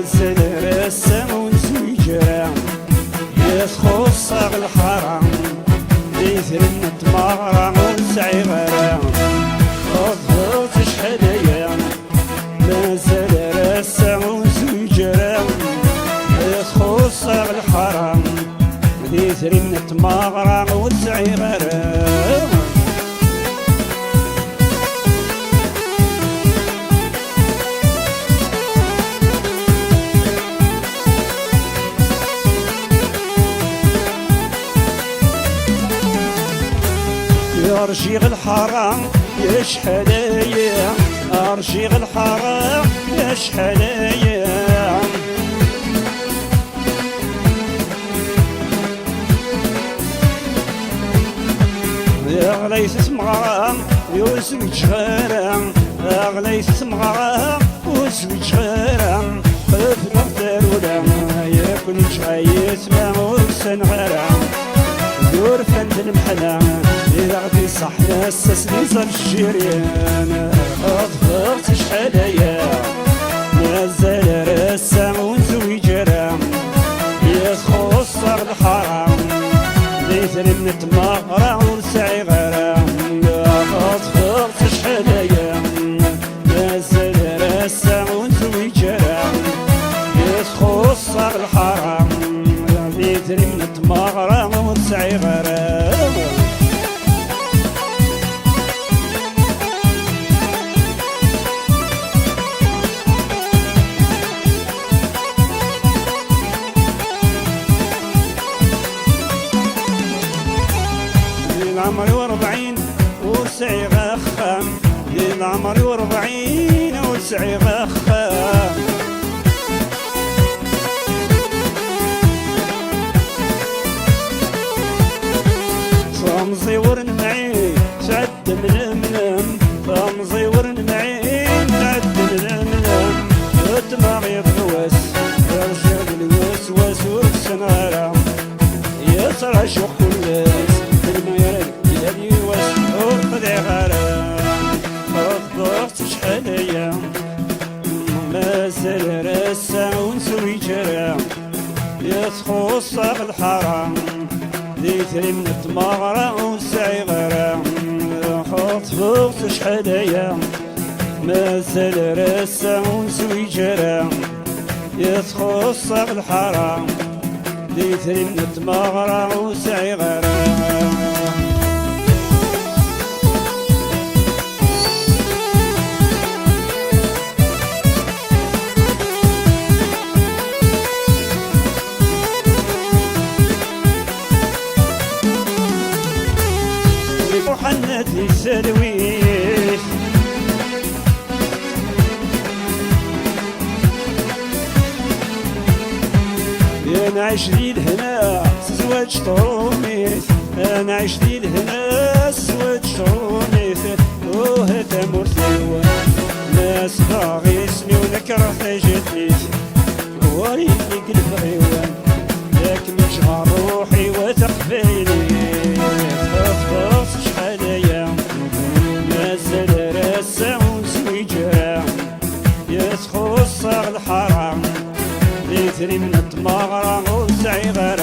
مازال رسام ونزويجرا يتخص الحرام يثر النتمارة ونسعي غرام أضغط شحاليا مازال رسام ونزويجرا يتخص الحرام يثر النتمارة ونسعي غرام أرشيغ الحرام يا شحاليا أرشيغ الحرام يا شحاليا يا غليث سمغرام يوسوي جغرام يا غليث سمغرام وسوي جغرام خف نغتر ولا ياكل جغيث ما ورسن غرام دور فند المحنة إذا غدي صح نسسني صار الجريان أضغط شحاليا مازال رسام ونزوي جرام يتخص الحرام ليثر النتمارة ونسعي غرام أضغط شحاليا مازال رسام ونزوي جرام يتخص الحرام ليثر النتمارة ونسعي غرام عمري وربعين وسعي غخام لين عمري وربعين وسعي غخام صامزي ورنمعي تعد من منام صامزي ورنمعي تعد من منام دماغي بغواس يرجع الوسواس والسنارة يسرى شوق الناس شحاليا مازال رسام ونسوي جرام يتخص الحرام ليثر النتمارة ونسعي غرام حط فوق شحاليا مازال رسام ونسوي جرام يتخص الحرام ليثر النتمارة ونسعي غرام وحنتي سلويش انا عايش لي الهنا زواج طوميس انا عايش لي الهنا زواج طوميس وهذا مرتوى ناس باغي اسمي ونكره جديد وريني قلب غيوان ياك مجهر روحي وثق فيني شحاليا مازال رسام ونسوي جرام يتخص الحرام ليثر النتمارة ونسعي غرام